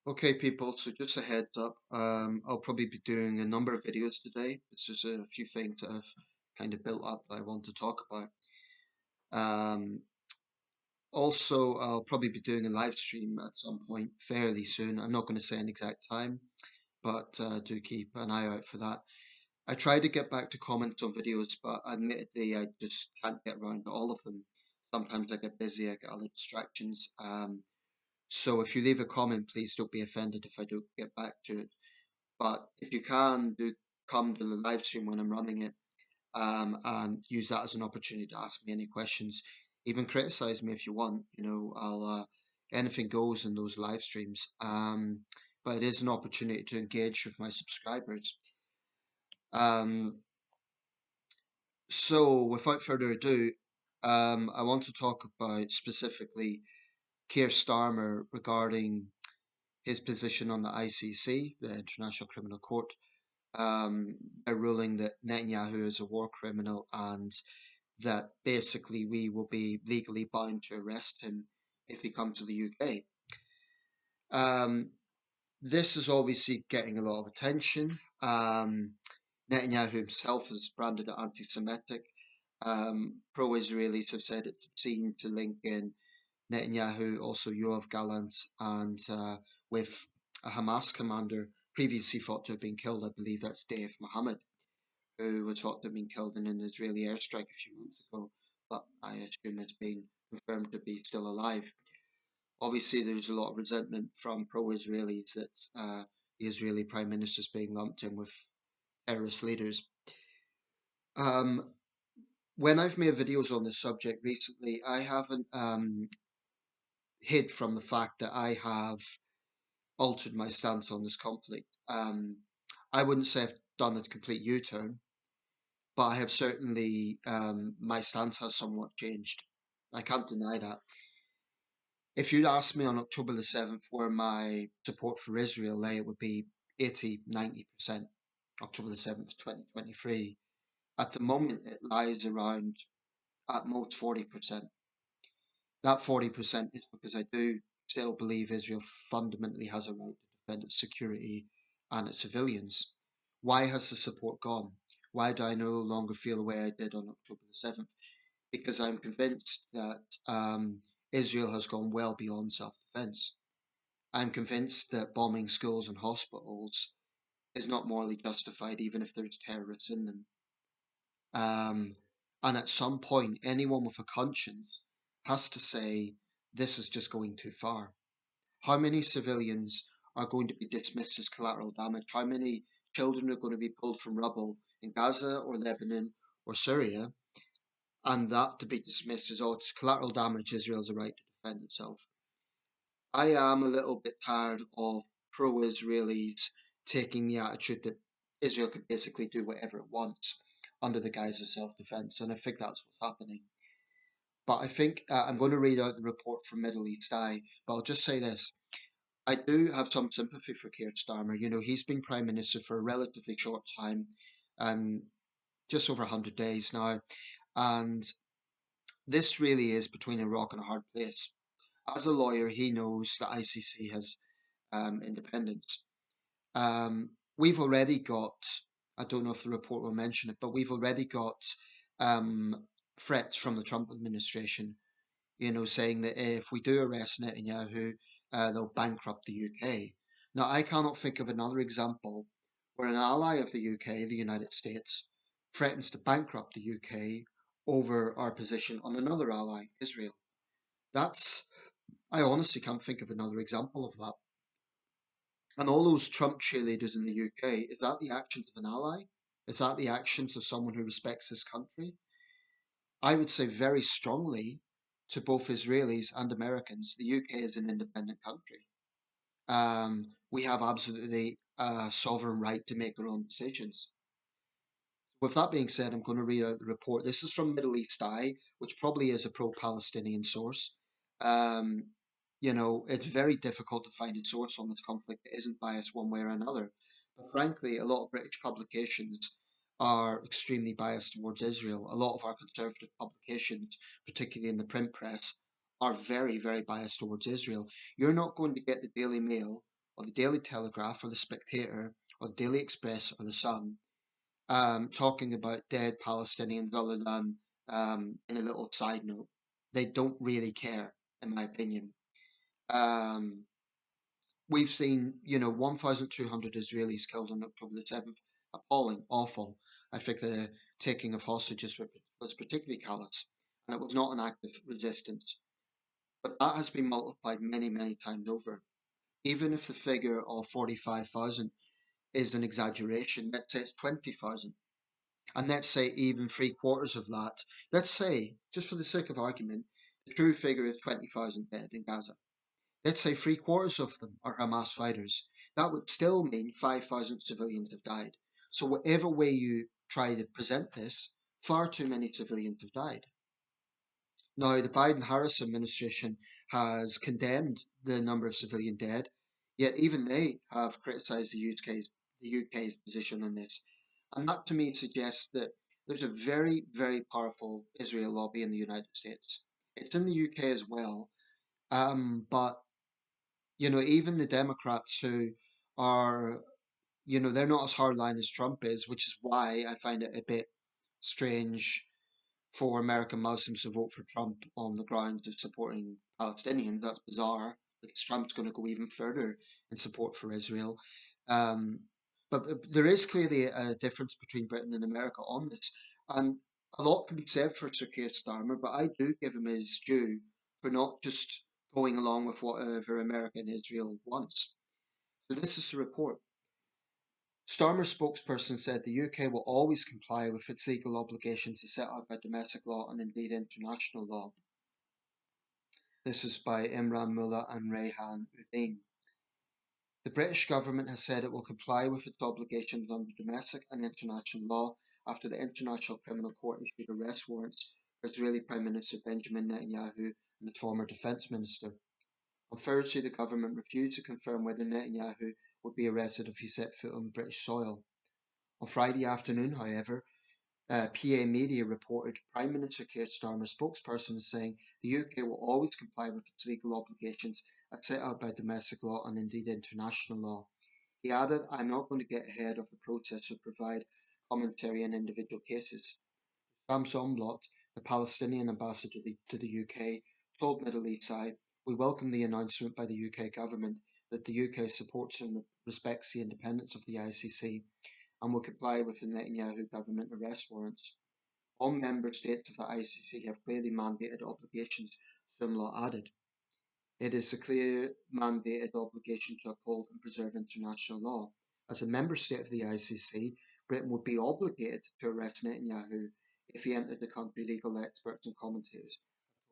Okay, people, so just a heads up, I'll probably be doing a number of videos today. It's just a few things that I've kind of built up that I want to talk about. Um, Also, I'll probably be doing a live stream at some point fairly soon. I'm not going to say an exact time, but do keep an eye out for that. I try to get back to comments on videos, but admittedly, I just can't get around to all of them. Sometimes I get busy, I get other distractions. So if you leave a comment, please don't be offended if I don't get back to it. But if you can, do come to the live stream when I'm running it, and use that as an opportunity to ask me any questions. Even criticize me if you want. I'll anything goes in those live streams. But it is an opportunity to engage with my subscribers. Um, so without further ado, I want to talk about specifically Keir Starmer regarding his position on the ICC, the International Criminal Court, a ruling that Netanyahu is a war criminal and that basically we will be legally bound to arrest him if he comes to the UK. Um, this is obviously getting a lot of attention. Netanyahu himself has branded it anti Semitic. Pro Israelis have said it's obscene to link in Netanyahu, also Yoav Gallant, and with a Hamas commander previously thought to have been killed. I believe that's Dave Mohammed, who was thought to have been killed in an Israeli airstrike a few months ago, but I assume it's been confirmed to be still alive. Obviously, there's a lot of resentment from pro-Israelis that the Israeli Prime Minister is being lumped in with terrorist leaders. Um, when I've made videos on this subject recently, I haven't hid from the fact that I have altered my stance on this conflict. I wouldn't say I've done a complete U-turn, but I have certainly, my stance has somewhat changed. I can't deny that. If you'd asked me on October the 7th where my support for Israel lay, it would be 80, 90%. October the 7th, 2023. At the moment, it lies around at most 40%. That 40% is because I do still believe Israel fundamentally has a right to defend its security and its civilians. Why has the support gone? Why do I no longer feel the way I did on October the 7th? Because I'm convinced that Israel has gone well beyond self defense. I'm convinced that bombing schools and hospitals is not morally justified, even if there's terrorists in them. Um, and at some point, anyone with a conscience has to say, this is just going too far. How many civilians are going to be dismissed as collateral damage? How many children are going to be pulled from rubble in Gaza or Lebanon or Syria? And that to be dismissed as, oh, it's collateral damage, Israel has a right to defend itself. I am a little bit tired of pro Israelis taking the attitude that Israel could basically do whatever it wants under the guise of self defense, and I think that's what's happening. But I think I'm going to read out the report from Middle East Eye, but I'll just say this. I do have some sympathy for Keir Starmer. He's been Prime Minister for a relatively short time, um, just over 100 days now, and this really is between a rock and a hard place. As a lawyer, he knows that ICC has independence. We've already got, I don't know if the report will mention it, but we've already got um, threats from the Trump administration, saying that if we do arrest Netanyahu, they'll bankrupt the UK. Now, I cannot think of another example where an ally of the UK, the United States, threatens to bankrupt the UK over our position on another ally, Israel. I honestly can't think of another example of that. And all those Trump cheerleaders in the UK, is that the actions of an ally? Is that the actions of someone who respects this country? I would say very strongly to both Israelis and Americans, the UK is an independent country. We have absolutely a sovereign right to make our own decisions. With that being said, I'm going to read out the report. This is from Middle East Eye, which probably is a pro-Palestinian source. Um, it's very difficult to find a source on this conflict that isn't biased one way or another. But frankly, a lot of British publications are extremely biased towards Israel. A lot of our conservative publications, particularly in the print press, are very, very biased towards Israel. You're not going to get the Daily Mail or the Daily Telegraph or the Spectator or the Daily Express or the Sun talking about dead Palestinians other than in a little side note. They don't really care, in my opinion. Um, we've seen, 1,200 Israelis killed on October the 7th. Appalling, awful. I think the taking of hostages was particularly callous, and it was not an act of resistance. But that has been multiplied many, many times over. Even if the figure of 45,000 is an exaggeration, let's say it's 20,000. And let's say even three quarters of that, let's say, just for the sake of argument, the true figure is 20,000 dead in Gaza. Let's say three quarters of them are Hamas fighters. That would still mean 5,000 civilians have died. So, whatever way you try to present this, far too many civilians have died. Now, the Biden Harris administration has condemned the number of civilian dead, yet even they have criticised the UK's position on this. And that to me suggests that there's a very, very powerful Israel lobby in the United States. It's in the UK as well, but even the Democrats who are, they're not as hardline as Trump is, which is why I find it a bit strange for American Muslims to vote for Trump on the grounds of supporting Palestinians. That's bizarre because Trump's going to go even further in support for Israel. Um, but there is clearly a difference between Britain and America on this. And a lot can be said for Sir Keir Starmer, but I do give him his due for not just going along with whatever America and Israel wants. So this is the report. Starmer's spokesperson said the UK will always comply with its legal obligations as set out by domestic law and indeed international law. This is by Imran Mullah and Rayhan Uddin. The British government has said it will comply with its obligations under domestic and international law after the International Criminal Court issued arrest warrants for Israeli Prime Minister Benjamin Netanyahu and his former defence minister. On Thursday, the government refused to confirm whether Netanyahu would be arrested if he set foot on British soil. On Friday afternoon, however, PA Media reported Prime Minister Keir Starmer's spokesperson is saying the UK will always comply with its legal obligations as set out by domestic law and indeed international law. He added, I'm not going to get ahead of the process or provide commentary on individual cases. Sam Somblot, the Palestinian ambassador to the UK, told Middle East Eye, we welcome the announcement by the UK government that the UK supports and respects the independence of the ICC and will comply with the Netanyahu government arrest warrants. All member states of the ICC have clearly mandated obligations, Somblot added. It is a clear mandated obligation to uphold and preserve international law. As a member state of the ICC, Britain would be obligated to arrest Netanyahu if he entered the country, legal experts and commentators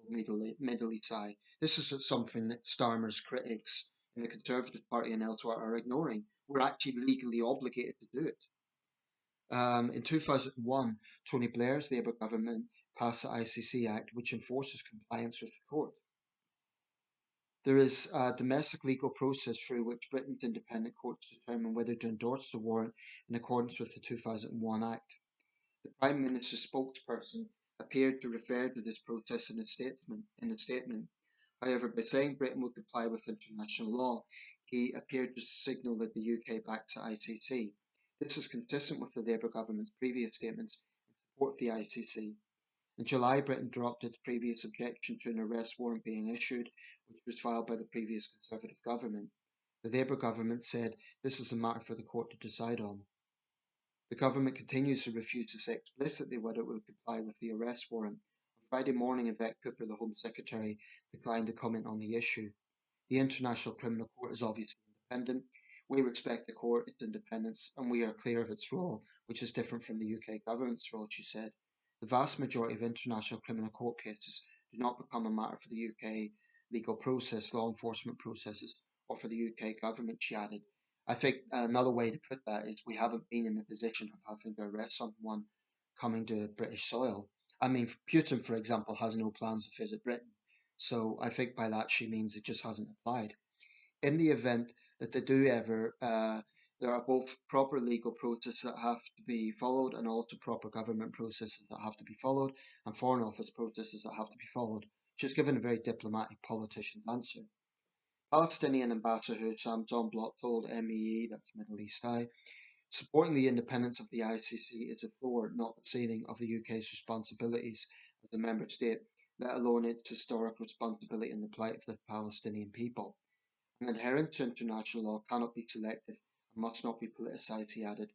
told Middle East Eye. This is something that Starmer's critics in the Conservative Party and elsewhere are ignoring. We're actually legally obligated to do it. In 2001, Tony Blair's Labour government passed the ICC Act, which enforces compliance with the court. There is a domestic legal process through which Britain's independent courts determine whether to endorse the warrant in accordance with the 2001 Act. The Prime Minister's spokesperson appeared to refer to this process in a statement. However, by saying Britain will comply with international law, he appeared to signal that the UK backs the ICC. This is consistent with the Labour government's previous statements in support of the ICC. In July, Britain dropped its previous objection to an arrest warrant being issued, which was filed by the previous Conservative government. The Labour government said this is a matter for the court to decide on. The government continues to refuse to say explicitly whether it will comply with the arrest warrant. On Friday morning, Yvette Cooper, the Home Secretary, declined to comment on the issue. The International Criminal Court is obviously independent. We respect the court, its independence, and we are clear of its role, which is different from the UK government's role, she said. The vast majority of international criminal court cases do not become a matter for the UK legal process, law enforcement processes, or for the UK government, she added. I think another way to put that is we haven't been in the position of having to arrest someone coming to British soil. I mean, Putin, for example, has no plans to visit Britain. So I think by that she means it just hasn't applied. In the event that they do ever, there are both proper legal processes that have to be followed and also proper government processes that have to be followed and Foreign Office processes that have to be followed. She's given a very diplomatic politician's answer. Palestinian ambassador Hussam Zomblot told MEE, that's Middle East Eye, supporting the independence of the ICC is a floor, not the ceiling, of the UK's responsibilities as a member state, let alone its historic responsibility in the plight of the Palestinian people. An adherence to international law cannot be selective and must not be politicised, he added.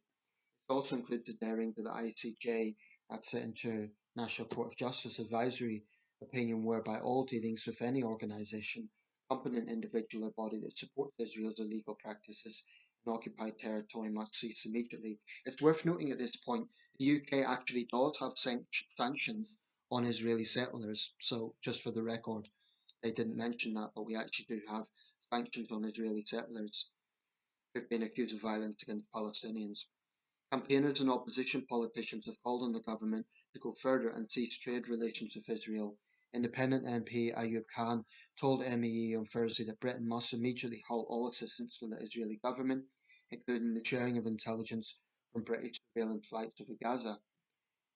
It also includes adhering to the ICJ, that's the International Court of Justice advisory opinion, whereby all dealings with any organisation, company, and individual or body that supports Israel's illegal practices in occupied territory must cease immediately. It's worth noting at this point the UK actually does have sanctions on Israeli settlers. So, just for the record, they didn't mention that, but we actually do have sanctions on Israeli settlers who've been accused of violence against Palestinians. Campaigners and opposition politicians have called on the government to go further and cease trade relations with Israel. Independent MP Ayub Khan told MEE on Thursday that Britain must immediately halt all assistance to the Israeli government, including the sharing of intelligence from British surveillance flights over Gaza.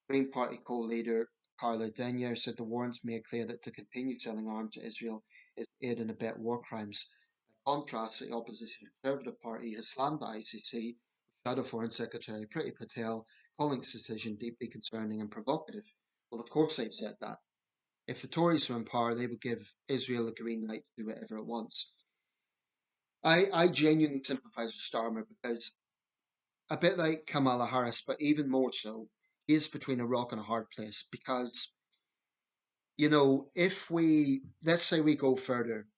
Green Party co-leader Carla Denyer said the warrants made clear that to continue selling arms to Israel is aid and abet war crimes. By contrast, the opposition Conservative Party has slammed the ICC, with Shadow Foreign Secretary Priti Patel calling its decision deeply concerning and provocative. Well, of course they've said that. If the Tories were in power, they would give Israel a green light to do whatever it wants. I genuinely sympathise with Starmer because, a bit like Kamala Harris, but even more so, he is between a rock and a hard place because, if let's say we go further,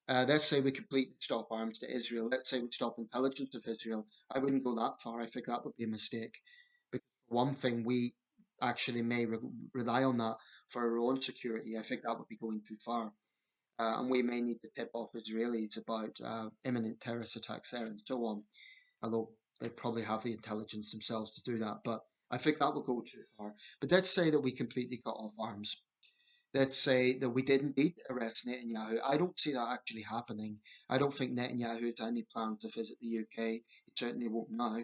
let's say we completely stop arms to Israel, let's say we stop intelligence of Israel, I wouldn't go that far. I think that would be a mistake. Because, for one thing, we actually may rely on that for our own security. I think that would be going too far. And we may need to tip off Israelis about imminent terrorist attacks there and so on, although they probably have the intelligence themselves to do that. But I think that will go too far. But let's say that we completely cut off arms. Let's say that we did indeed arrest Netanyahu. I don't see that actually happening. I don't think Netanyahu has any plans to visit the UK. He certainly won't now.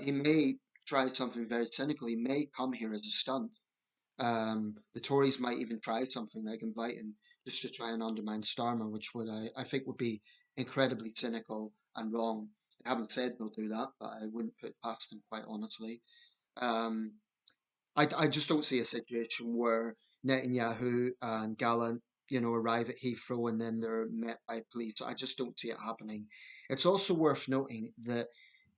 He may try something very cynical. He may come here as a stunt. The Tories might even try something like invite him just to try and undermine Starmer, which I think would be incredibly cynical and wrong. I haven't said they'll do that, but I wouldn't put it past them, quite honestly. Um, I just don't see a situation where Netanyahu and Gallant, arrive at Heathrow and then they're met by police. I just don't see it happening. It's also worth noting that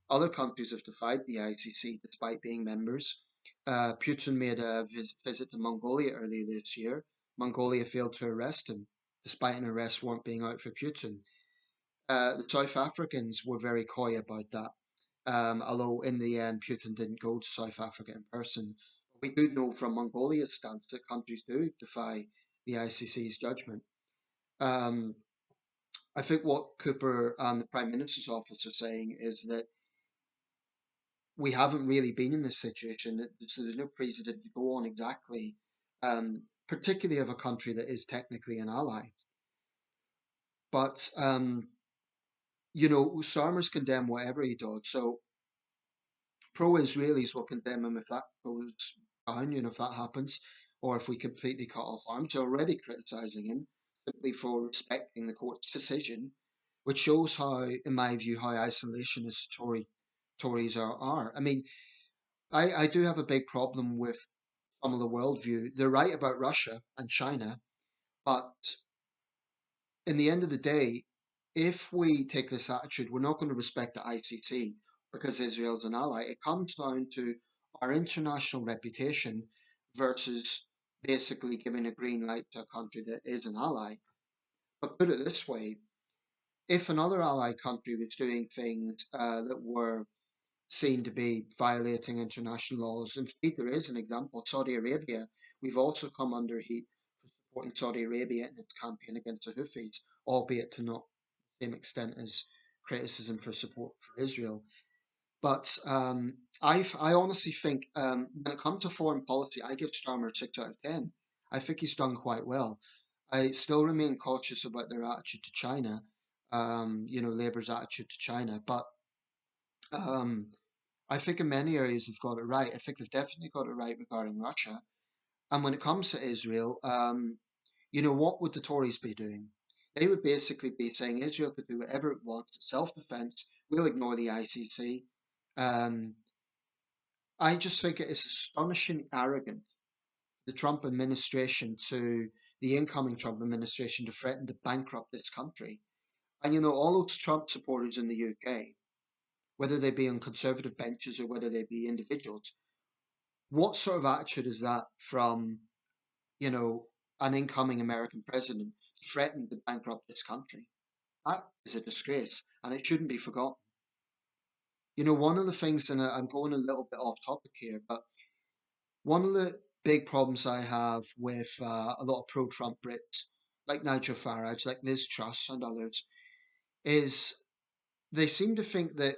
other countries have defied the ICC despite being members. Putin made a visit to Mongolia earlier this year. Mongolia failed to arrest him, despite an arrest warrant being out for Putin. The South Africans were very coy about that, although in the end Putin didn't go to South Africa in person. We do know from Mongolia's stance that countries do defy the ICC's judgment. Um, I think what Cooper and the Prime Minister's office are saying is that we haven't really been in this situation, so there's no precedent to go on exactly, particularly of a country that is technically an ally. But Starmer's condemned whatever he does, so pro-Israelis will condemn him if that goes down, if that happens, or if we completely cut off arms. They're already criticising him simply for respecting the court's decision, which shows how, in my view, how isolationist Tories are. I mean, I do have a big problem with some of the worldview. They're right about Russia and China, but in the end of the day, if we take this attitude, we're not going to respect the ICC because Israel's an ally. It comes down to our international reputation versus basically giving a green light to a country that is an ally. But put it this way, if another ally country was doing things that were seen to be violating international laws, indeed there is an example, Saudi Arabia, we've also come under heat for supporting Saudi Arabia in its campaign against the Houthis, albeit to not the same extent as criticism for support for Israel. But I honestly think when it comes to foreign policy, I give Starmer a 6 out of 10. I think he's done quite well. I still remain cautious about their attitude to China, Labour's attitude to China, but um, I think in many areas they've got it right. I think they've definitely got it right regarding Russia. And when it comes to Israel, what would the Tories be doing? They would basically be saying Israel could do whatever it wants, it's self-defense, we'll ignore the ICC. Um, I just think it is astonishing arrogant, the Trump administration to the incoming Trump administration to threaten to bankrupt this country. And all those Trump supporters in the UK, whether they be on conservative benches or whether they be individuals, what sort of attitude is that from, you know, an incoming American president to threaten to bankrupt this country? That is a disgrace, and it shouldn't be forgotten. One of the things, and I'm going a little bit off topic here, but one of the big problems I have with a lot of pro-Trump Brits, like Nigel Farage, like Liz Truss, and others, is they seem to think that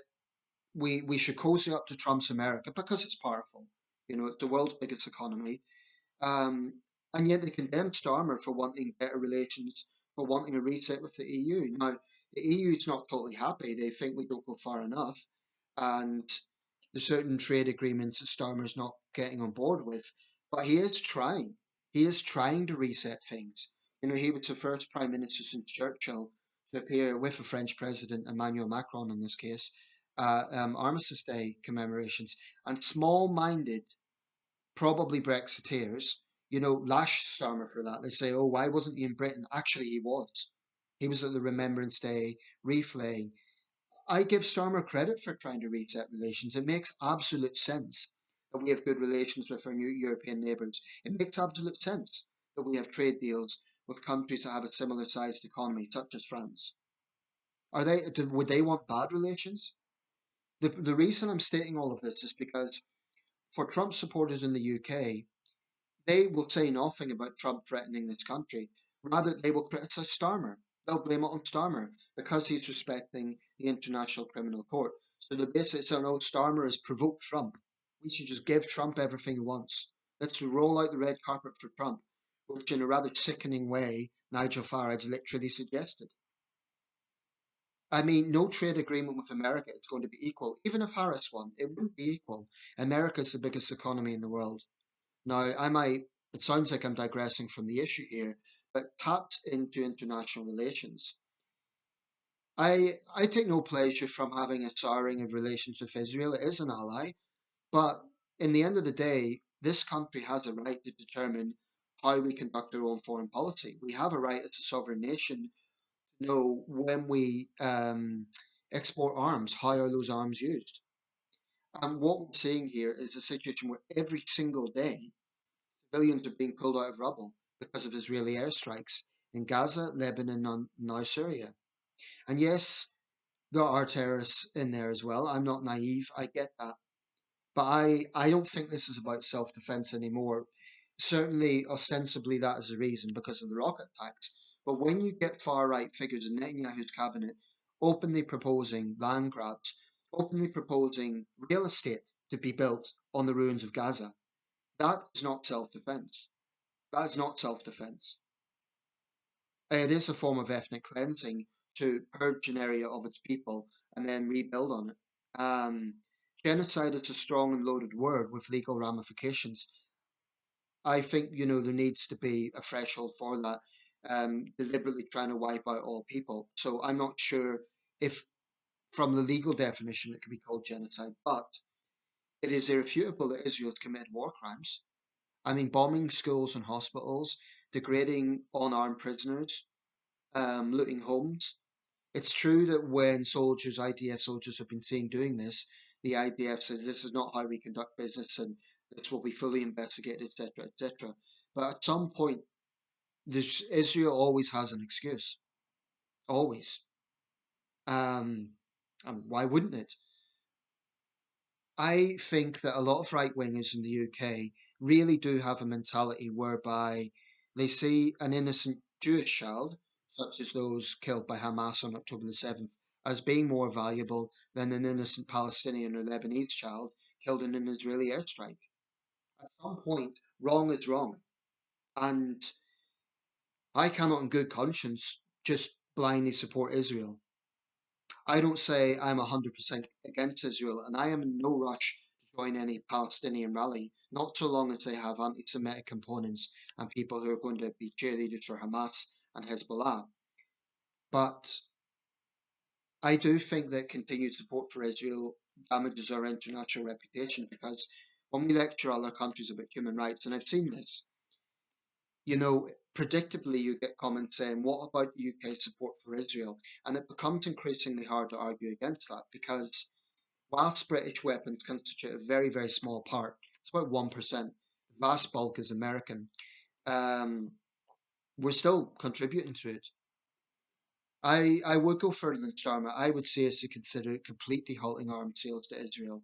we should cozy up to Trump's America because it's powerful. It's the world's biggest economy. Um, and yet they condemned Starmer for wanting better relations, for wanting a reset with the EU. Now, the EU is not totally happy. They think we don't go far enough. And there's certain trade agreements that Starmer's not getting on board with. But he is trying. He is trying to reset things. He was the first prime minister since Churchill to appear with a French president, Emmanuel Macron in this case, Armistice Day commemorations. And small minded probably Brexiteers, lash Starmer for that. They say, oh, why wasn't he in Britain? Actually, he was. He was at the Remembrance Day reflaying. I give Starmer credit for trying to reset relations. It makes absolute sense that we have good relations with our new European neighbours. It makes absolute sense that we have trade deals with countries that have a similar sized economy, such as France. Would they want bad relations? The reason I'm stating all of this is because for Trump supporters in the UK, they will say nothing about Trump threatening this country. Rather, they will criticize Starmer. They'll blame it on Starmer because he's respecting the International Criminal Court. So they're basically saying, oh, Starmer has provoked Trump. We should just give Trump everything he wants. Let's roll out the red carpet for Trump, which in a rather sickening way, Nigel Farage literally suggested. I mean, no trade agreement with America is going to be equal. Even if Harris won, it wouldn't be equal. America's the biggest economy in the world. Now, it sounds like I'm digressing from the issue here, but tapped into international relations. I take no pleasure from having a souring of relations with Israel. It is an ally, but in the end of the day, this country has a right to determine how we conduct our own foreign policy. We have a right as a sovereign nation to know when we export arms, how are those arms used? And what we're seeing here is a situation where every single day civilians are being pulled out of rubble because of Israeli airstrikes in Gaza, Lebanon, and now Syria. And yes, there are terrorists in there as well. I'm not naive. I get that. But I don't think this is about self defense anymore. Certainly, ostensibly, that is the reason because of the rocket attacks. But when you get far right figures in Netanyahu's cabinet openly proposing land grabs, openly proposing real estate to be built on the ruins of Gaza, that is not self defense. That is not self defense. It is a form of ethnic cleansing to purge an area of its people and then rebuild on it. Um, Genocide is a strong and loaded word with legal ramifications. I think, there needs to be a threshold for that, deliberately trying to wipe out all people. So I'm not sure if, from the legal definition, it could be called genocide, but it is irrefutable that Israel's committed war crimes. I mean, bombing schools and hospitals, degrading unarmed prisoners, looting homes. It's true that when soldiers, IDF soldiers, have been seen doing this, the IDF says this is not how we conduct business and this will be fully investigated, etc., etc. But at some point, Israel always has an excuse. Always. Um, and why wouldn't it? I think that a lot of right wingers in the UK really do have a mentality whereby they see an innocent Jewish child, such as those killed by Hamas on October the 7th, as being more valuable than an innocent Palestinian or Lebanese child killed in an Israeli airstrike. At some point, wrong is wrong. And I cannot, in good conscience, just blindly support Israel. I don't say I'm 100% against Israel, and I am in no rush to join any Palestinian rally, not so long as they have anti Semitic components and people who are going to be cheerleaders for Hamas and Hezbollah. But I do think that continued support for Israel damages our international reputation because when we lecture other countries about human rights, and I've seen this, predictably you get comments saying, what about UK support for Israel? And it becomes increasingly hard to argue against that because whilst British weapons constitute a very, very small part, it's about 1%, the vast bulk is American, um, we're still contributing to it. I would go further than Starmer. I would seriously consider completely halting arms sales to Israel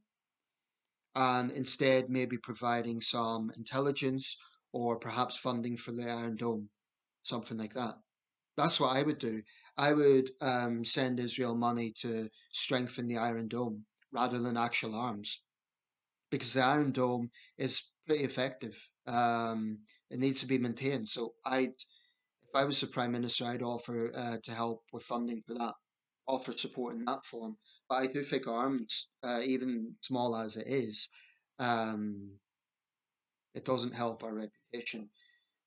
and instead maybe providing some intelligence or perhaps funding for the Iron Dome, something like that. That's what I would do. I would send Israel money to strengthen the Iron Dome rather than actual arms because the Iron Dome is pretty effective. It needs to be maintained. So if I was the Prime Minister, I'd offer to help with funding for that, offer support in that form. But I do think arms, even small as it is, um, it doesn't help our reputation.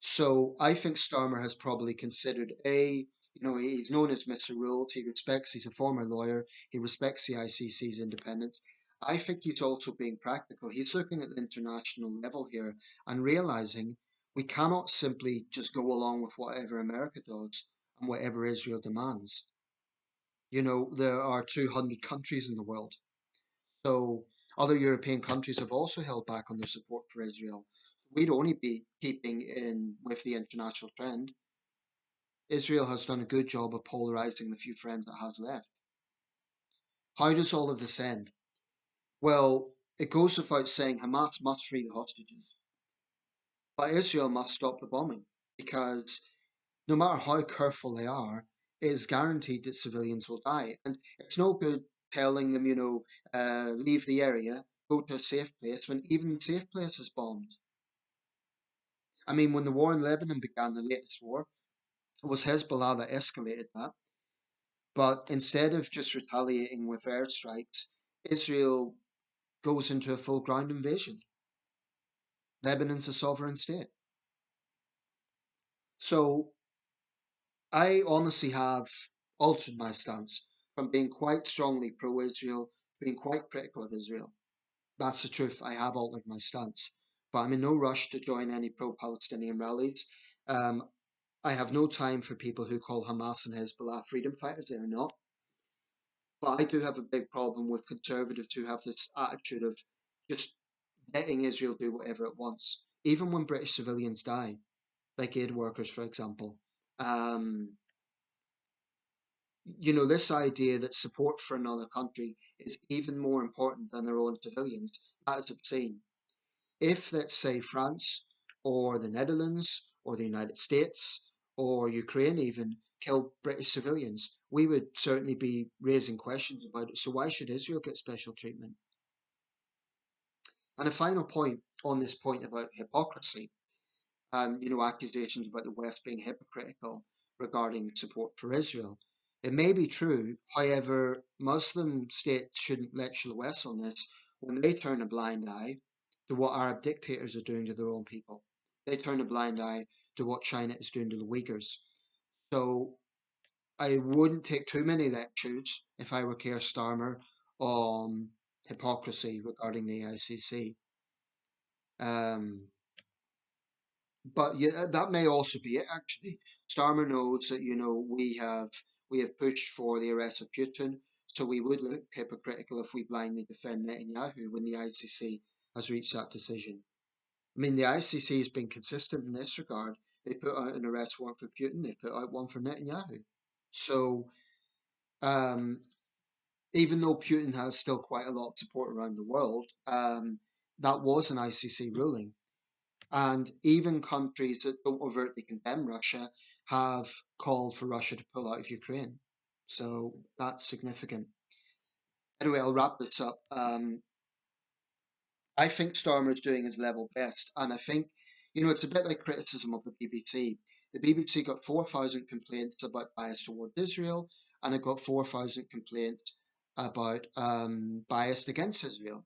So I think Starmer has probably considered he's known as Mr. Rules. He's a former lawyer. He respects the ICC's independence. I think he's also being practical. He's looking at the international level here and realizing we cannot simply just go along with whatever America does and whatever Israel demands. There are 200 countries in the world. So other European countries have also held back on their support for Israel. We'd only be keeping in with the international trend. Israel has done a good job of polarizing the few friends it has left. How does all of this end? Well, it goes without saying Hamas must free the hostages, but Israel must stop the bombing because no matter how careful they are, it is guaranteed that civilians will die. And it's no good telling them, leave the area, go to a safe place when even the safe place is bombed. I mean, when the war in Lebanon began, the latest war, it was Hezbollah that escalated that. But instead of just retaliating with airstrikes, Israel goes into a full ground invasion. Lebanon's a sovereign state. So I honestly have altered my stance from being quite strongly pro Israel to being quite critical of Israel. That's the truth. I have altered my stance. But I'm in no rush to join any pro Palestinian rallies. Um, I have no time for people who call Hamas and Hezbollah freedom fighters. They are not. But I do have a big problem with conservatives who have this attitude of just letting Israel do whatever it wants, even when British civilians die, like aid workers, for example. Um, this idea that support for another country is even more important than their own civilians, that is obscene. If, let's say, France or the Netherlands or the United States or Ukraine even killed British civilians, we would certainly be raising questions about it. So why should Israel get special treatment? And a final point on this point about hypocrisy and accusations about the West being hypocritical regarding support for Israel. It may be true, however, Muslim states shouldn't lecture the West on this when they turn a blind eye to what Arab dictators are doing to their own people. They turn a blind eye to what China is doing to the Uyghurs. So I wouldn't take too many lectures if I were Keir Starmer on hypocrisy regarding the ICC. Um, but yeah, that may also be it. Actually, Starmer knows that we have pushed for the arrest of Putin, so we would look hypocritical if we blindly defend Netanyahu when the ICC has reached that decision. I mean, the ICC has been consistent in this regard. They put out an arrest warrant for Putin. They put out one for Netanyahu. So, um, even though Putin has still quite a lot of support around the world, that was an ICC ruling. And even countries that don't overtly condemn Russia have called for Russia to pull out of Ukraine. So that's significant. Anyway, I'll wrap this up. I think Starmer's doing his level best. And I think, it's a bit like criticism of the BBC. The BBC got 4,000 complaints about bias towards Israel, and it got 4,000 complaints about bias against Israel.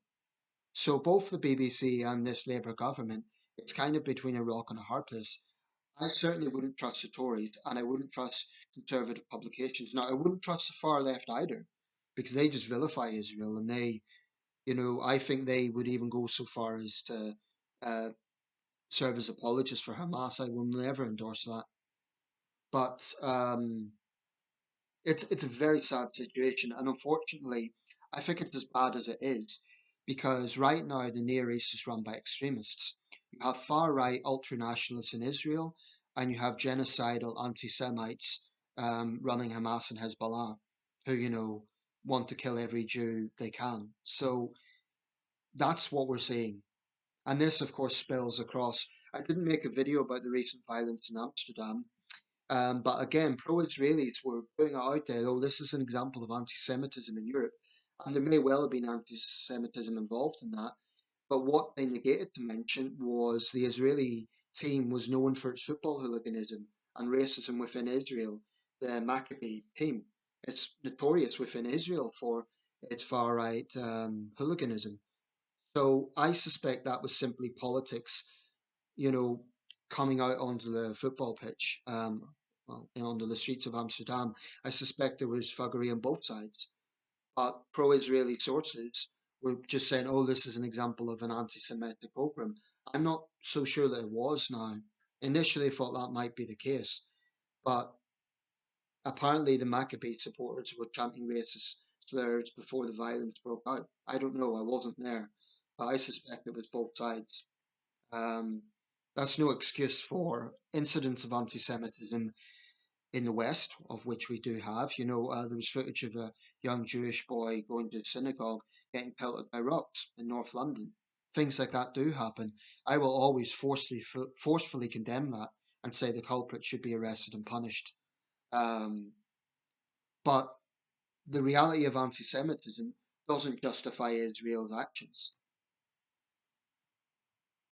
So both the BBC and this Labour government, it's kind of between a rock and a hard place. I certainly wouldn't trust the Tories, and I wouldn't trust conservative publications. Now, I wouldn't trust the far left either, because they just vilify Israel, and I think they would even go so far as to uh, serve as apologists for Hamas. I will never endorse that. But it's a very sad situation, and unfortunately, I think it's as bad as it is because right now the Near East is run by extremists. You have far right ultra nationalists in Israel, and you have genocidal anti Semites running Hamas and Hezbollah, who want to kill every Jew they can. So that's what we're seeing. And this, of course, spills across. I didn't make a video about the recent violence in Amsterdam, but again, pro-Israelis were putting it out there, oh, this is an example of anti-Semitism in Europe. And there may well have been anti-Semitism involved in that. But what they negated to mention was the Israeli team was known for its football hooliganism and racism within Israel. The Maccabi team, it's notorious within Israel for its far-right hooliganism. So I suspect that was simply politics, you know, coming out onto the football pitch, onto the streets of Amsterdam. I suspect there was thuggery on both sides. But pro-Israeli sources were just saying, oh, this is an example of an anti-Semitic pogrom. I'm not so sure that it was now. Initially, I thought that might be the case. But apparently, the Maccabee supporters were chanting racist slurs before the violence broke out. I don't know, I wasn't there. But I suspect it was both sides. Um, that's no excuse for incidents of anti-Semitism in the West, of which we do have. There was footage of a young Jewish boy going to synagogue getting pelted by rocks in North London. Things like that do happen. I will always forcefully condemn that and say the culprit should be arrested and punished. Um, but the reality of anti-Semitism doesn't justify Israel's actions.